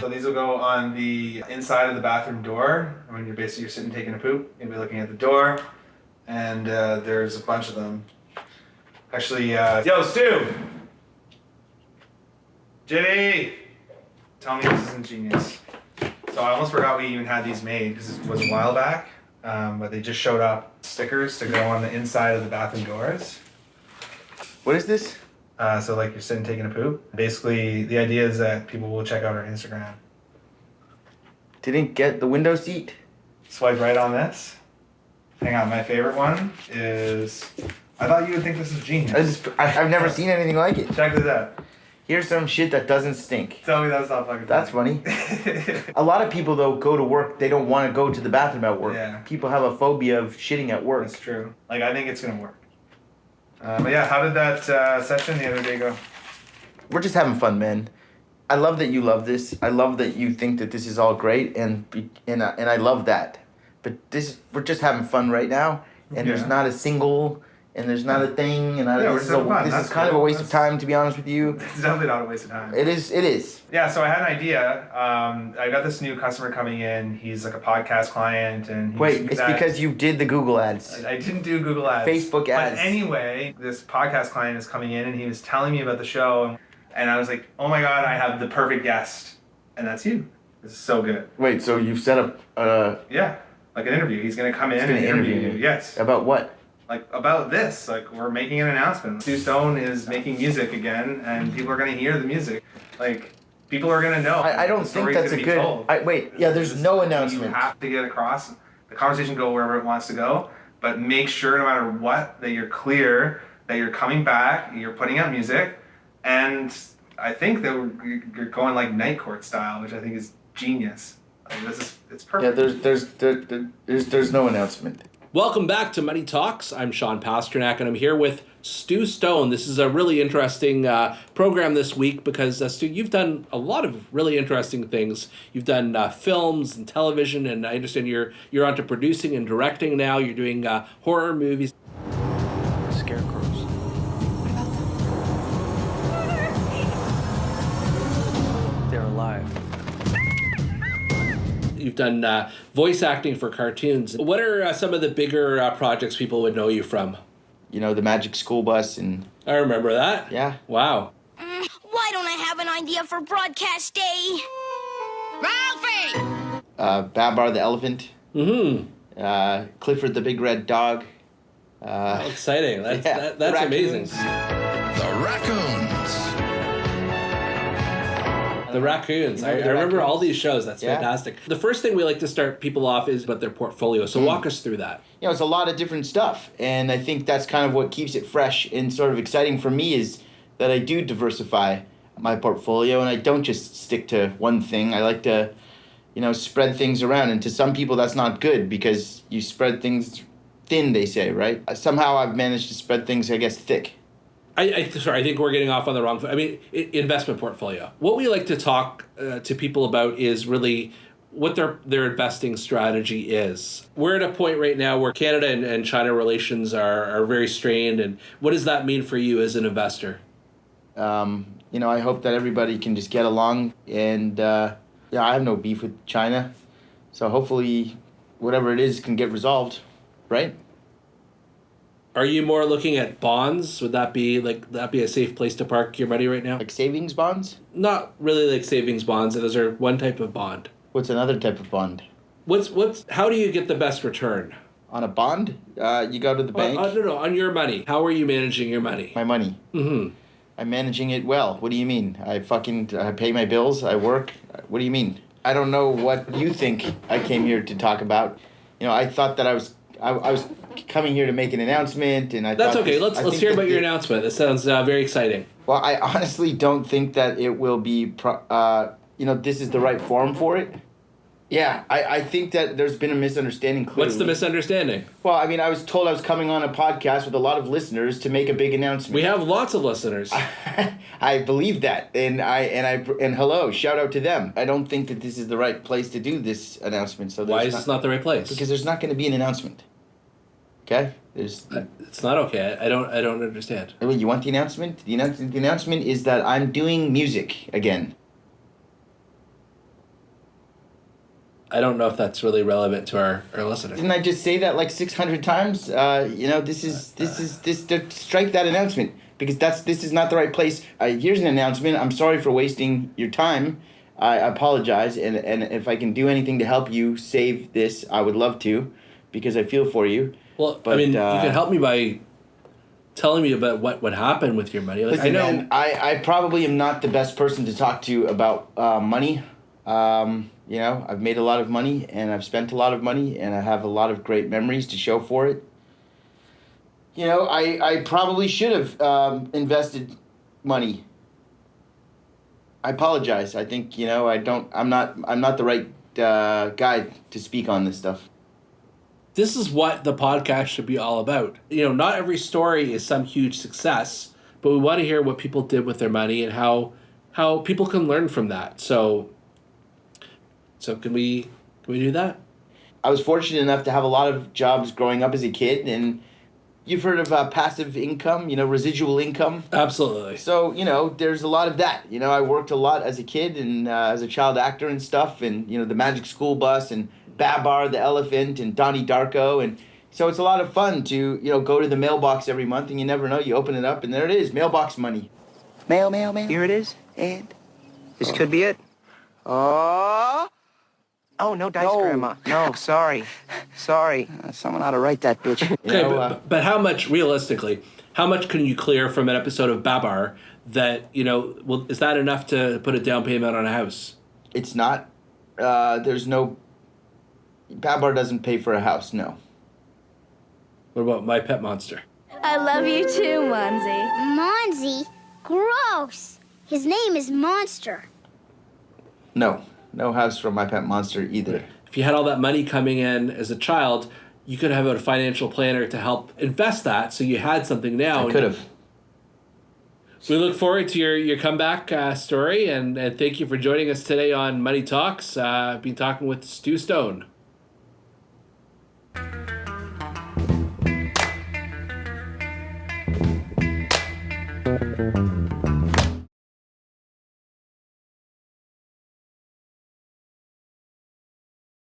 So these will go on the inside of the bathroom door. When you're sitting taking a poop, you'll be looking at the door, and there's a bunch of them. Actually, yo, Stu! JD! Tell me this isn't genius. So I almost forgot we even had these made because it was a while back, but they just showed up. Stickers to go on the inside of the bathroom doors. What is this? So like you're sitting taking a poop. Basically, the idea is that people will check out our Instagram. Didn't get the window seat. Swipe right on this. Hang on, my favorite one is... I thought you would think this is genius. I've never seen anything like it. Check this out. Here's some shit that doesn't stink. Tell me that's not fucking That's funny. A lot of people, though, go to work. They don't want to go to the bathroom at work. Yeah. People have a phobia of shitting at work. That's true. Like, I think it's going to work. But yeah, how did that session the other day go? We're just having fun, man. I love that you love this. I love that you think that this is all great, and I love that. But we're just having fun right now, and there's not a single... And there's not a thing, and this is kind of a waste of time, to be honest with you. It's definitely not a waste of time. It is. Yeah, so I had an idea. I got this new customer coming in. He's like a podcast client, and because you did the Google ads. I didn't do Google ads. Facebook ads. But anyway, this podcast client is coming in, and he was telling me about the show, and I was like, oh my god, I have the perfect guest, and that's you. This is so good. Wait, so you've set up yeah, like an interview. He's gonna come in and interview you. Yes. About what? Like, about this. Like, we're making an announcement. Stu Stone is making music again, and people are going to hear the music. Like, people are going to know. I don't think that's a good... there's no announcement. You have to get across. The conversation go wherever it wants to go, but make sure no matter what, that you're clear, that you're coming back, you're putting out music, and I think that you're going like Night Court style, which I think is genius. Like, it's perfect. Yeah, there's no announcement. Welcome back to Money Talks. I'm Sean Pasternak, and I'm here with Stu Stone. This is a really interesting program this week because, Stu, you've done a lot of really interesting things. You've done films and television, and I understand you're onto producing and directing now. You're doing horror movies. Scarecrows. What about them? They're alive. You've done voice acting for cartoons. What are some of the bigger projects people would know you from? You know, the Magic School Bus and... I remember that. Yeah. Wow. Why don't I have an idea for broadcast day? Ralphie! Babar the elephant. Mm-hmm. Clifford the big red dog. Exciting. That's amazing. The Raccoons. The Raccoons. I remember all these shows. That's fantastic. The first thing we like to start people off is about their portfolio. So walk us through that. You know, it's a lot of different stuff. And I think that's kind of what keeps it fresh and sort of exciting for me is that I do diversify my portfolio and I don't just stick to one thing. I like to, spread things around. And to some people, that's not good because you spread things thin, they say, right? Somehow I've managed to spread things, I guess, thick. I think we're getting off on the wrong foot. I mean, investment portfolio. What we like to talk to people about is really what their investing strategy is. We're at a point right now where Canada and China relations are very strained. And what does that mean for you as an investor? I hope that everybody can just get along. And, I have no beef with China. So hopefully whatever it is can get resolved, right? Are you more looking at bonds? Would that be a safe place to park your money right now? Like savings bonds? Not really like savings bonds. Those are one type of bond. What's another type of bond? How do you get the best return? On a bond? You go to the bank? No, on your money. How are you managing your money? My money? Mm-hmm. I'm managing it well. What do you mean? I pay my bills, I work. What do you mean? I don't know what you think I came here to talk about. I thought that I was coming here to make an announcement, and That's okay. Let's hear about your announcement. That sounds very exciting. Well, I honestly don't think that it will be, this is the right forum for it. Yeah, I think that there's been a misunderstanding clearly. What's the misunderstanding? Well, I mean, I was told I was coming on a podcast with a lot of listeners to make a big announcement. We have lots of listeners. I believe that, and hello, shout out to them. I don't think that this is the right place to do this announcement. So why is this not the right place? Because there's not going to be an announcement. Okay, it's not okay. I don't understand. Wait, you want the announcement? The announcement is that I'm doing music again. I don't know if that's really relevant to our listeners. Didn't I just say that like 600 times? Strike that announcement, because this is not the right place. Here's an announcement. I'm sorry for wasting your time. I apologize, and if I can do anything to help you save this, I would love to, because I feel for you. Well, but, you can help me by telling me about what happened with your money. Like, listen, man, I probably am not the best person to talk to about money. I've made a lot of money, and I've spent a lot of money, and I have a lot of great memories to show for it. I probably should have invested money. I apologize. I think, I'm not the right guy to speak on this stuff. This is what the podcast should be all about. Not every story is some huge success, but we want to hear what people did with their money and how people can learn from that. So can we do that? I was fortunate enough to have a lot of jobs growing up as a kid, and you've heard of passive income, residual income. Absolutely. So, there's a lot of that. I worked a lot as a kid and as a child actor and stuff, and, the Magic School Bus and Babar the Elephant and Donnie Darko. And so it's a lot of fun to, go to the mailbox every month, and you never know. You open it up and there it is, mailbox money. Mail. Here it is. And this could be it. Oh, no dice, No. Grandma. No, sorry. Someone ought to write that bitch. Okay, but how much, realistically, how much can you clear from an episode of Babar that, is that enough to put a down payment on a house? It's not. There's no... Babar doesn't pay for a house, no. What about My Pet Monster? I love you too, Monzy. Monzy? Gross. His name is Monster. No house for My Pet Monster either. If you had all that money coming in as a child, you could have a financial planner to help invest that so you had something now. I could have. We look forward to your comeback story, and thank you for joining us today on Money Talks. I've been talking with Stu Stone.